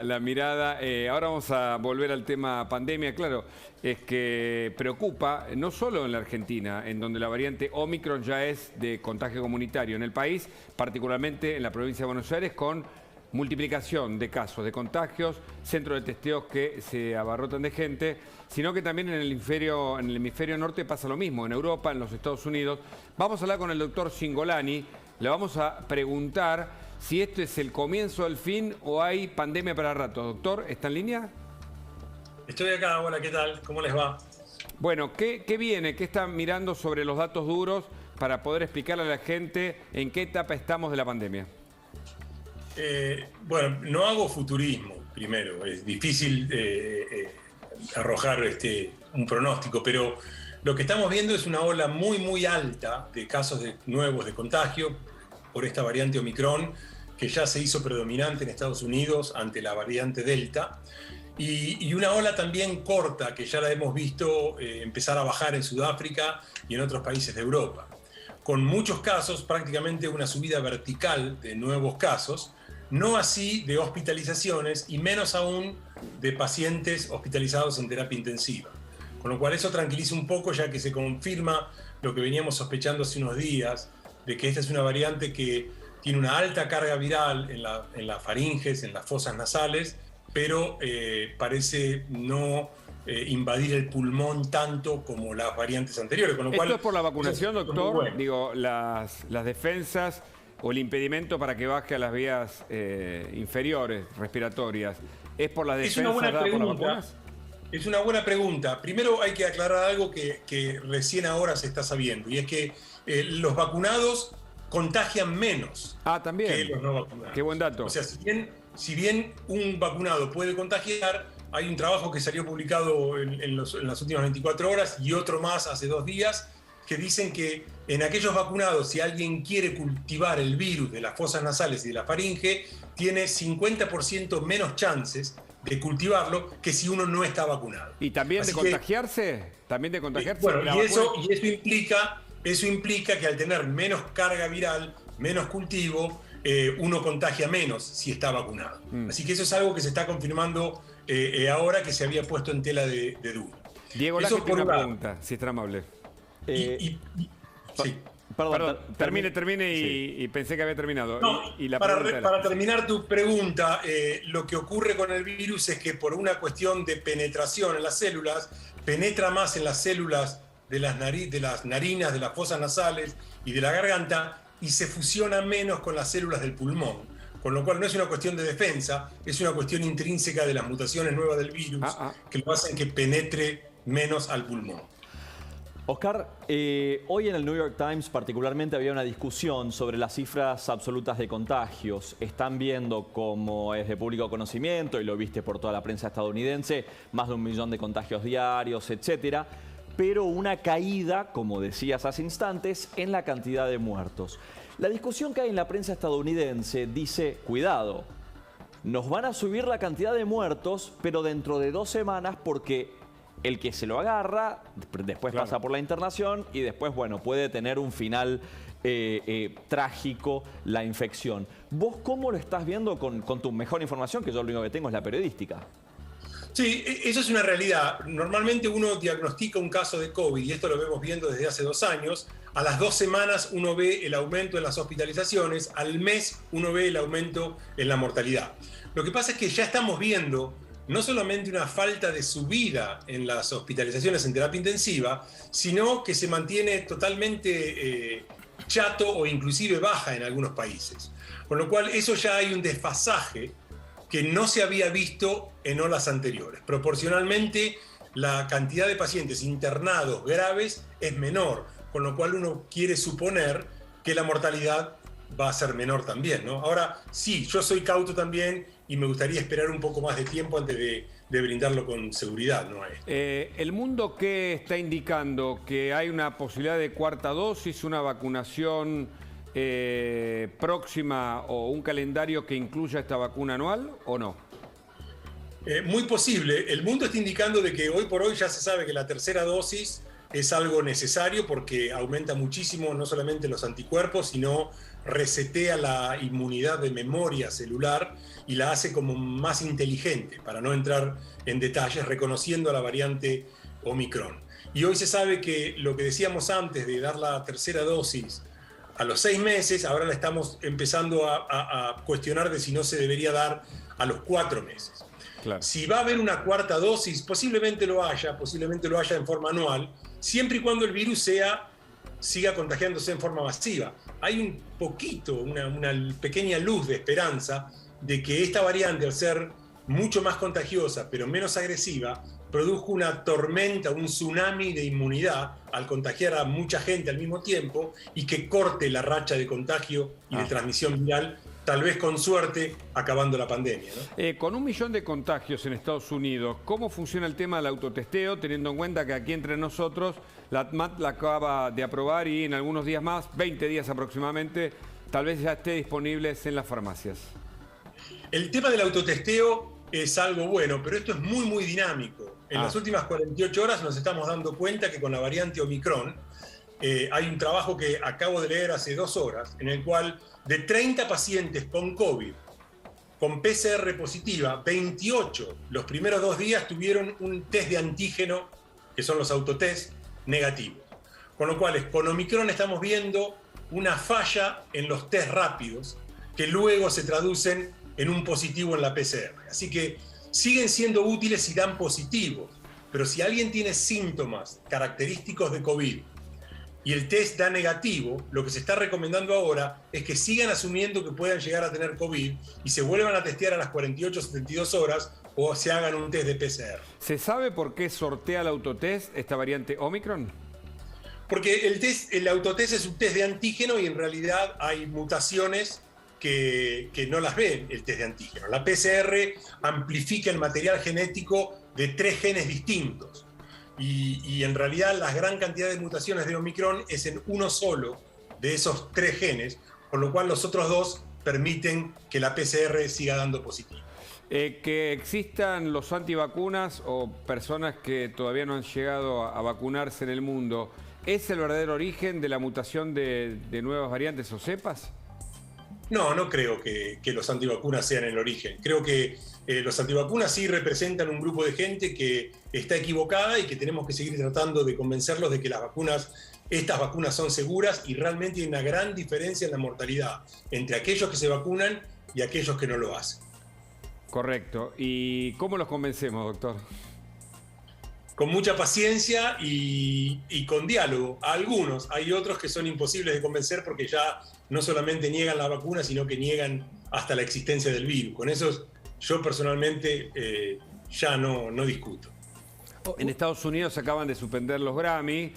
La mirada, ahora vamos a volver al tema pandemia, claro, es que preocupa no solo en la Argentina, en donde la variante Omicron ya es de contagio comunitario en el país, particularmente en la provincia de Buenos Aires, con multiplicación de casos de contagios, centros de testeos que se abarrotan de gente, sino que también en el hemisferio norte pasa lo mismo, en Europa, en los Estados Unidos. Vamos a hablar con el doctor Cingolani, le vamos a preguntar si esto es el comienzo del fin o hay pandemia para rato. Doctor, ¿está en línea? Estoy acá, hola, ¿qué tal? ¿Cómo les va? Bueno, ¿qué viene? ¿Qué están mirando sobre los datos duros para poder explicarle a la gente en qué etapa estamos de la pandemia? Bueno, no hago futurismo, primero. Es difícil arrojar un pronóstico, pero lo que estamos viendo es una ola muy alta de casos nuevos de contagio por esta variante Omicron, que ya se hizo predominante en Estados Unidos ante la variante Delta, y una ola también corta, que ya la hemos visto empezar a bajar en Sudáfrica y en otros países de Europa, con muchos casos, prácticamente una subida vertical de nuevos casos, no así de hospitalizaciones y menos aún de pacientes hospitalizados en terapia intensiva. Con lo cual eso tranquiliza un poco, ya que se confirma lo que veníamos sospechando hace unos días, de que esta es una variante que tiene una alta carga viral en las faringes, en las fosas nasales, pero parece no invadir el pulmón tanto como las variantes anteriores. Con lo cual, ¿esto es por la vacunación, doctor? Bueno. Digo, las defensas o el impedimento para que baje a las vías inferiores respiratorias, ¿es por las defensas dadas por las vacunas? Es una buena pregunta. Primero hay que aclarar algo que recién ahora se está sabiendo, y es que los vacunados contagian menos también que los no vacunados. Qué buen dato. O sea, si bien un vacunado puede contagiar, hay un trabajo que salió publicado en las últimas 24 horas y otro más hace 2 días, que dicen que en aquellos vacunados, si alguien quiere cultivar el virus de las fosas nasales y de la faringe, tiene 50% menos chances de cultivarlo que si uno no está vacunado. ¿Y también de contagiarse? ¿También de contagiarse? Bueno, eso implica que al tener menos carga viral, menos cultivo, uno contagia menos si está vacunado. Así que eso es algo que se está confirmando ahora, que se había puesto en tela de duda. Diego Laje tiene una pregunta, si es tan amable. Sí. Perdón, termine y pensé que había terminado. No, para terminar tu pregunta, lo que ocurre con el virus es que por una cuestión de penetración en las células, penetra más en las células de las narinas, de las fosas nasales y de la garganta, y se fusiona menos con las células del pulmón. Con lo cual no es una cuestión de defensa, es una cuestión intrínseca de las mutaciones nuevas del virus que lo hacen que penetre menos al pulmón. Oscar, hoy en el New York Times particularmente había una discusión sobre las cifras absolutas de contagios. Están viendo, como es de público conocimiento, y lo viste por toda la prensa estadounidense, más de 1 millón de contagios diarios, etcétera, pero una caída, como decías hace instantes, en la cantidad de muertos. La discusión que hay en la prensa estadounidense dice, cuidado, nos van a subir la cantidad de muertos, pero dentro de 2 semanas, porque el que se lo agarra, después pasa por la internación y después, bueno, puede tener un final trágico la infección. ¿Vos cómo lo estás viendo con tu mejor información? Que yo lo único que tengo es la periodística. Sí, eso es una realidad. Normalmente uno diagnostica un caso de COVID, y esto lo vemos viendo desde hace 2 años. A las 2 semanas uno ve el aumento en las hospitalizaciones, al mes uno ve el aumento en la mortalidad. Lo que pasa es que ya estamos viendo no solamente una falta de subida en las hospitalizaciones en terapia intensiva, sino que se mantiene totalmente chato o inclusive baja en algunos países. Con lo cual eso ya hay un desfasaje que no se había visto en olas anteriores. Proporcionalmente, la cantidad de pacientes internados graves es menor, con lo cual uno quiere suponer que la mortalidad va a ser menor también, ¿no? Ahora, sí, yo soy cauto también y me gustaría esperar un poco más de tiempo antes de brindarlo con seguridad, ¿no? ¿El mundo qué está indicando? ¿Que hay una posibilidad de 4ª dosis, una vacunación próxima o un calendario que incluya esta vacuna anual o no? Muy posible. El mundo está indicando de que hoy por hoy ya se sabe que la 3ª dosis es algo necesario porque aumenta muchísimo no solamente los anticuerpos, sino resetea la inmunidad de memoria celular y la hace como más inteligente, para no entrar en detalles, reconociendo a la variante Omicron. Y hoy se sabe que lo que decíamos antes de dar la tercera dosis a los 6 meses, ahora la estamos empezando a cuestionar de si no se debería dar a los 4 meses. Claro. Si va a haber una cuarta dosis, posiblemente lo haya en forma anual, siempre y cuando el virus siga contagiándose en forma masiva. Hay un poquito, una pequeña luz de esperanza de que esta variante, al ser mucho más contagiosa pero menos agresiva, produjo una tormenta, un tsunami de inmunidad al contagiar a mucha gente al mismo tiempo y que corte la racha de contagio y de transmisión viral, tal vez con suerte, acabando la pandemia, ¿no? Con 1 millón de contagios en Estados Unidos, ¿cómo funciona el tema del autotesteo, teniendo en cuenta que aquí entre nosotros la ATMAT la acaba de aprobar y en algunos días más, 20 días aproximadamente, tal vez ya esté disponible en las farmacias? El tema del autotesteo es algo bueno, pero esto es muy, muy dinámico. En las últimas 48 horas nos estamos dando cuenta que con la variante Omicron hay un trabajo que acabo de leer hace 2 horas, en el cual de 30 pacientes con COVID, con PCR positiva, 28 los primeros 2 días tuvieron un test de antígeno, que son los autotest, negativos. Con lo cual, con Omicron estamos viendo una falla en los test rápidos, que luego se traducen en un positivo en la PCR. Así que siguen siendo útiles si dan positivos, pero si alguien tiene síntomas característicos de COVID y el test da negativo, lo que se está recomendando ahora es que sigan asumiendo que puedan llegar a tener COVID y se vuelvan a testear a las 48 o 72 horas o se hagan un test de PCR. ¿Se sabe por qué sortea el autotest esta variante Omicron? Porque el autotest es un test de antígeno y en realidad hay mutaciones que no las ven el test de antígeno. La PCR amplifica el material genético de 3 genes distintos. Y en realidad la gran cantidad de mutaciones de Omicron es en uno solo de esos 3 genes, por lo cual los otros 2 permiten que la PCR siga dando positivo. Que existan los antivacunas o personas que todavía no han llegado a vacunarse en el mundo, ¿es el verdadero origen de la mutación de nuevas variantes o cepas? No creo que los antivacunas sean el origen. Creo que los antivacunas sí representan un grupo de gente que está equivocada y que tenemos que seguir tratando de convencerlos de que estas vacunas son seguras y realmente hay una gran diferencia en la mortalidad entre aquellos que se vacunan y aquellos que no lo hacen. Correcto. ¿Y cómo los convencemos, doctor? Con mucha paciencia y con diálogo. A algunos, hay otros que son imposibles de convencer porque ya no solamente niegan la vacuna, sino que niegan hasta la existencia del virus. Con esos yo personalmente ya no discuto. En Estados Unidos acaban de suspender los Grammy,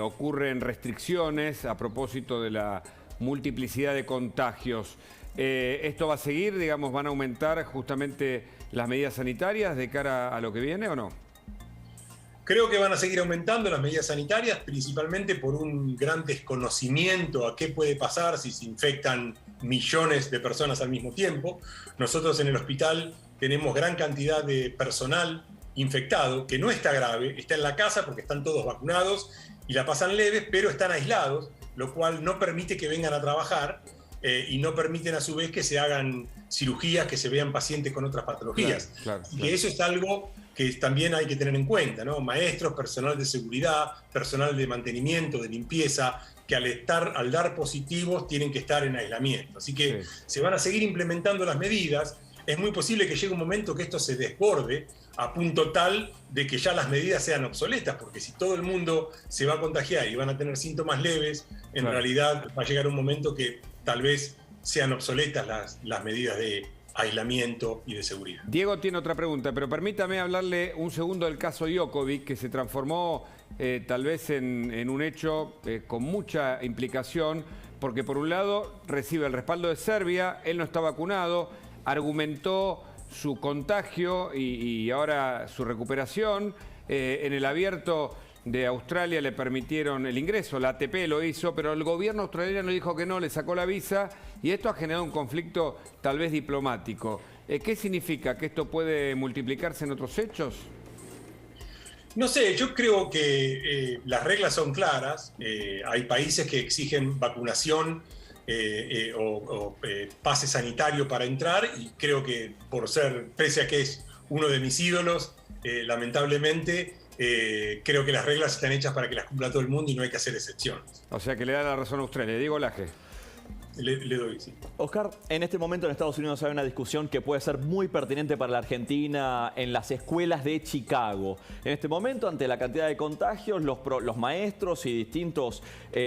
ocurren restricciones a propósito de la multiplicidad de contagios. ¿Esto va a seguir? Digamos, ¿van a aumentar justamente las medidas sanitarias de cara a lo que viene o no? Creo que van a seguir aumentando las medidas sanitarias, principalmente por un gran desconocimiento a qué puede pasar si se infectan millones de personas al mismo tiempo. Nosotros en el hospital tenemos gran cantidad de personal infectado, que no está grave, está en la casa porque están todos vacunados y la pasan leves, pero están aislados, lo cual no permite que vengan a trabajar y no permiten a su vez que se hagan cirugías, que se vean pacientes con otras patologías. Claro. Que eso es algo que también hay que tener en cuenta, ¿no? Maestros, personal de seguridad, personal de mantenimiento, de limpieza, que al dar positivos tienen que estar en aislamiento. Así que se van a seguir implementando las medidas. Es muy posible que llegue un momento que esto se desborde a punto tal de que ya las medidas sean obsoletas, porque si todo el mundo se va a contagiar y van a tener síntomas leves, en realidad va a llegar un momento que tal vez sean obsoletas las medidas de aislamiento y de seguridad. Diego tiene otra pregunta, pero permítame hablarle un segundo del caso Djokovic, que se transformó tal vez en un hecho con mucha implicación, porque por un lado recibe el respaldo de Serbia, él no está vacunado, argumentó su contagio y ahora su recuperación. En el abierto de Australia le permitieron el ingreso, la ATP lo hizo, pero el gobierno australiano dijo que no, le sacó la visa y esto ha generado un conflicto tal vez diplomático. ¿Qué significa? ¿Que esto puede multiplicarse en otros hechos? No sé, yo creo que las reglas son claras. Hay países que exigen vacunación pase sanitario para entrar, y creo que pese a que es uno de mis ídolos, lamentablemente creo que las reglas están hechas para que las cumpla todo el mundo y no hay que hacer excepciones. O sea que le da la razón a Australia. Diego Laje. Le doy, sí. Oscar, en este momento en Estados Unidos hay una discusión que puede ser muy pertinente para la Argentina en las escuelas de Chicago. En este momento, ante la cantidad de contagios, los maestros y distintos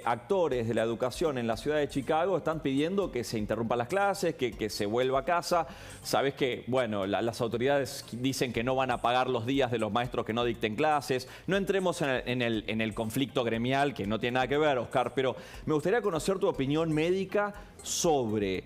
actores de la educación en la ciudad de Chicago están pidiendo que se interrumpan las clases, que se vuelva a casa. Sabes que, bueno, las autoridades dicen que no van a pagar los días de los maestros que no dicten clases. No entremos en el conflicto gremial, que no tiene nada que ver, Oscar, pero me gustaría conocer tu opinión médica sobre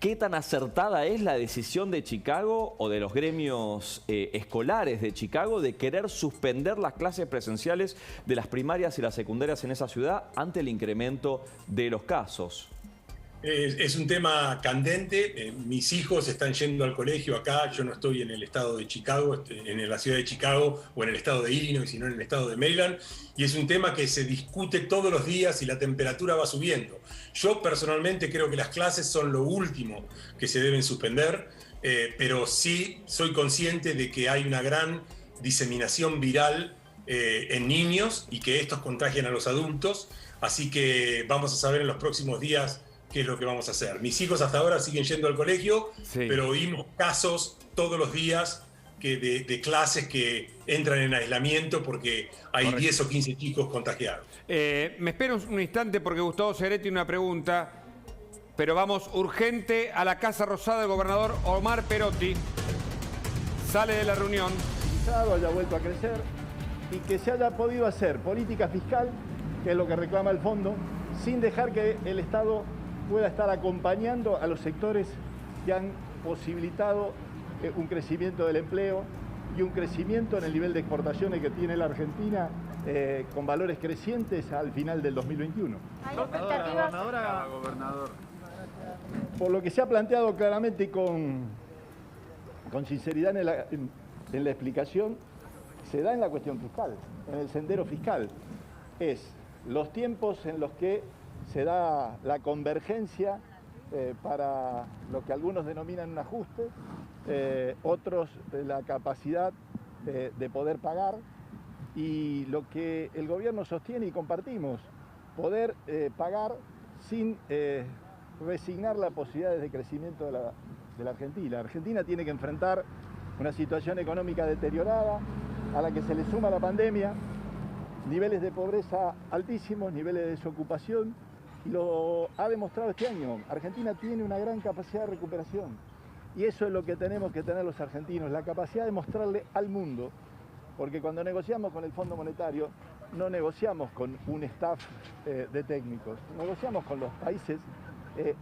qué tan acertada es la decisión de Chicago o de los gremios escolares de Chicago de querer suspender las clases presenciales de las primarias y las secundarias en esa ciudad ante el incremento de los casos. Es un tema candente. Mis hijos están yendo al colegio acá. Yo no estoy en el estado de Chicago, en la ciudad de Chicago o en el estado de Illinois, sino en el estado de Maryland. Y es un tema que se discute todos los días y la temperatura va subiendo. Yo personalmente creo que las clases son lo último que se deben suspender, pero sí soy consciente de que hay una gran diseminación viral en niños y que estos contagian a los adultos. Así que vamos a saber en los próximos días qué es lo que vamos a hacer. Mis hijos hasta ahora siguen yendo al colegio, sí, pero oímos casos todos los días de clases que entran en aislamiento porque hay 10 o 15 chicos contagiados. Me espero un instante porque Gustavo Segré tiene una pregunta, pero vamos urgente a la Casa Rosada del gobernador Omar Perotti. Sale de la reunión. Haya vuelto a crecer y que se haya podido hacer política fiscal, que es lo que reclama el fondo, sin dejar que el Estado pueda estar acompañando a los sectores que han posibilitado un crecimiento del empleo y un crecimiento en el nivel de exportaciones que tiene la Argentina con valores crecientes al final del 2021. ¿Hay expectativas? Gobernador. Por lo que se ha planteado claramente y con sinceridad en la explicación, se da en la cuestión fiscal, en el sendero fiscal. Es los tiempos en los que se da la convergencia para lo que algunos denominan un ajuste, otros la capacidad de poder pagar, y lo que el gobierno sostiene y compartimos, poder pagar sin resignar las posibilidades de crecimiento de la Argentina. La Argentina tiene que enfrentar una situación económica deteriorada a la que se le suma la pandemia, niveles de pobreza altísimos, niveles de desocupación, y lo ha demostrado este año. Argentina tiene una gran capacidad de recuperación y eso es lo que tenemos que tener los argentinos, la capacidad de mostrarle al mundo, porque cuando negociamos con el Fondo Monetario no negociamos con un staff de técnicos, negociamos con los países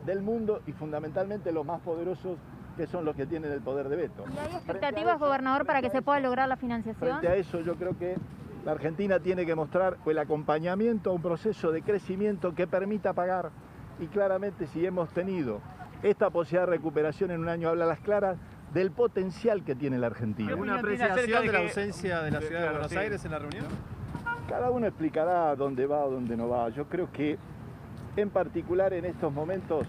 del mundo y fundamentalmente los más poderosos, que son los que tienen el poder de veto. ¿Y hay expectativas, gobernador, para que se pueda lograr la financiación? Frente a eso, yo creo que la Argentina tiene que mostrar el acompañamiento a un proceso de crecimiento que permita pagar, y claramente si hemos tenido esta posibilidad de recuperación en un año, habla a las claras del potencial que tiene la Argentina. ¿Alguna apreciación de la ausencia de la ciudad de Buenos Aires en la reunión? Cada uno explicará dónde va o dónde no va. Yo creo que en particular en estos momentos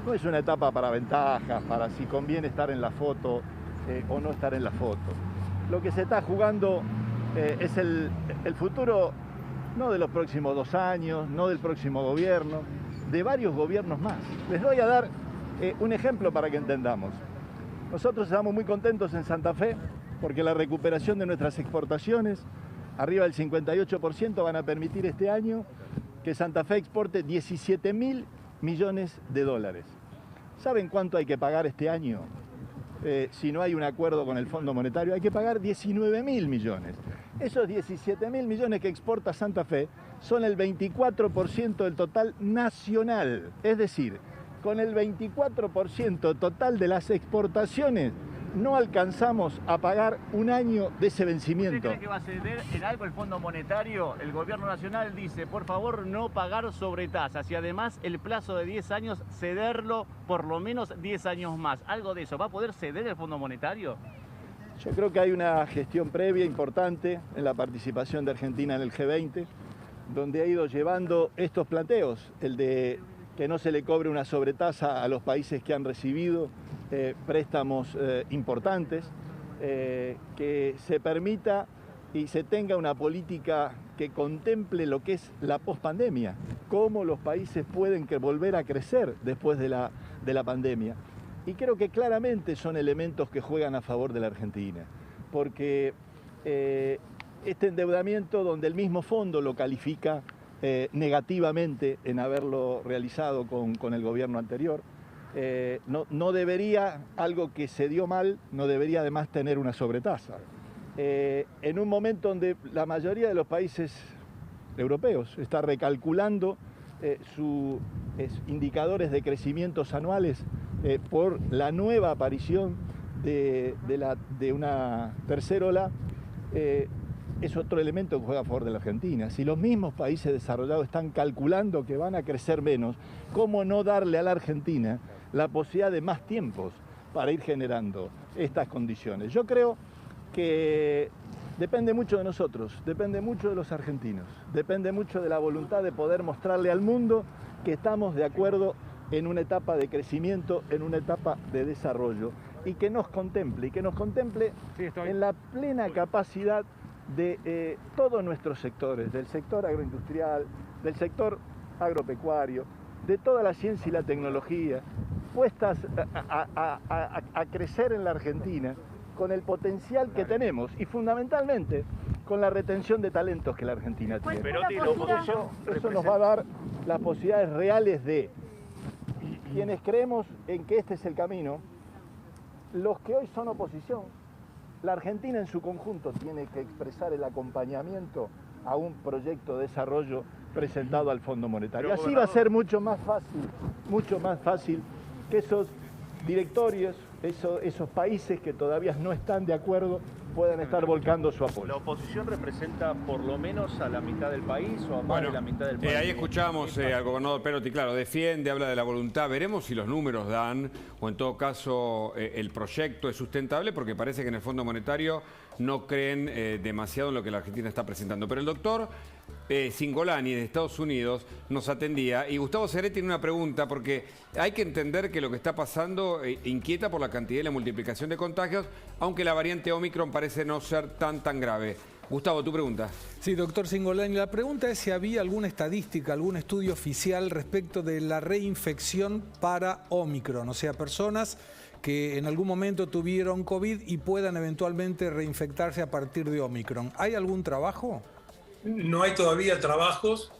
no es una etapa para ventajas, para si conviene estar en la foto o no estar en la foto. Lo que se está jugando es el futuro, no de los próximos 2 años, no del próximo gobierno, de varios gobiernos más. Les voy a dar un ejemplo para que entendamos. Nosotros estamos muy contentos en Santa Fe porque la recuperación de nuestras exportaciones, arriba del 58%, van a permitir este año que Santa Fe exporte 17.000 millones de dólares. ¿Saben cuánto hay que pagar este año? Si no hay un acuerdo con el Fondo Monetario, hay que pagar 19.000 millones. Esos 17.000 millones que exporta Santa Fe son el 24% del total nacional. Es decir, con el 24% total de las exportaciones no alcanzamos a pagar un año de ese vencimiento. ¿Usted cree que va a ceder en algo el Fondo Monetario? El gobierno nacional dice, por favor, no pagar sobretasas y además el plazo de 10 años, cederlo por lo menos 10 años más. ¿Algo de eso va a poder ceder el Fondo Monetario? Yo creo que hay una gestión previa importante en la participación de Argentina en el G20. donde ha ido llevando estos planteos, el de que no se le cobre una sobretasa a los países que han recibido préstamos importantes, que se permita y se tenga una política que contemple lo que es la pospandemia, cómo los países pueden volver a crecer después de la pandemia. Y creo que claramente son elementos que juegan a favor de la Argentina, porque este endeudamiento donde el mismo fondo lo califica negativamente en haberlo realizado con el gobierno anterior, no debería, algo que se dio mal, no debería además tener una sobretasa. En un momento donde la mayoría de los países europeos está recalculando sus indicadores de crecimientos anuales por la nueva aparición de una tercera ola, es otro elemento que juega a favor de la Argentina. Si los mismos países desarrollados están calculando que van a crecer menos, ¿cómo no darle a la Argentina la posibilidad de más tiempos para ir generando estas condiciones? Yo creo que depende mucho de nosotros, depende mucho de los argentinos, depende mucho de la voluntad de poder mostrarle al mundo que estamos de acuerdo en una etapa de crecimiento, en una etapa de desarrollo, y que nos contemple en la plena capacidad de todos nuestros sectores, del sector agroindustrial, del sector agropecuario, de toda la ciencia y la tecnología, puestas a crecer en la Argentina con el potencial que tenemos y fundamentalmente con la retención de talentos que la Argentina tiene. Eso nos va a dar las posibilidades reales de quienes creemos en que este es el camino, los que hoy son oposición. La Argentina en su conjunto tiene que expresar el acompañamiento a un proyecto de desarrollo presentado al Fondo Monetario. Así va a ser mucho más fácil que esos directorios, esos países que todavía no están de acuerdo, puedan estar volcando su apoyo. ¿La oposición representa por lo menos a la mitad del país o a más de la mitad del país? Ahí escuchamos al gobernador Perotti, claro, defiende, habla de la voluntad. Veremos si los números dan, o en todo caso el proyecto es sustentable, porque parece que en el Fondo Monetario no creen demasiado en lo que la Argentina está presentando. Pero el doctor Cingolani de Estados Unidos nos atendía, y Gustavo Serret tiene una pregunta, porque hay que entender que lo que está pasando inquieta por la cantidad y la multiplicación de contagios, aunque la variante Omicron parece no ser tan grave. Gustavo, tu pregunta. Sí, doctor Cingolani, la pregunta es si había alguna estadística, algún estudio oficial respecto de la reinfección para Omicron, o sea, personas que en algún momento tuvieron COVID y puedan eventualmente reinfectarse a partir de Omicron. ¿Hay algún trabajo? No hay todavía trabajos,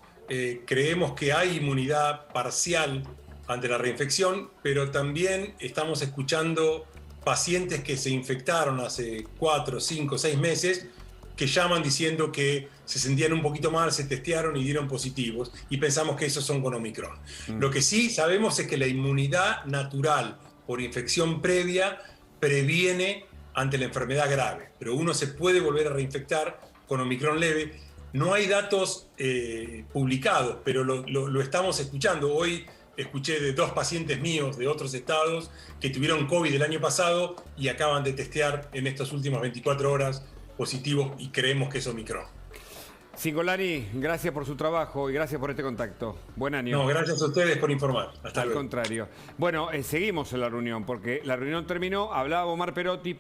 creemos que hay inmunidad parcial ante la reinfección, pero también estamos escuchando pacientes que se infectaron hace 4, 5, 6 meses que llaman diciendo que se sentían un poquito mal, se testearon y dieron positivos, y pensamos que esos son con Omicron. Lo que sí sabemos es que la inmunidad natural por infección previa previene ante la enfermedad grave, pero uno se puede volver a reinfectar con Omicron leve. No hay datos publicados, pero lo estamos escuchando. Hoy escuché de 2 pacientes míos de otros estados que tuvieron COVID el año pasado y acaban de testear en estas últimas 24 horas positivos, y creemos que es Omicron. Cingolani, gracias por su trabajo y gracias por este contacto. Buen año. No, gracias a ustedes por informar. Hasta luego. Al contrario. Bueno, seguimos en la reunión, porque la reunión terminó, hablaba Omar Perotti.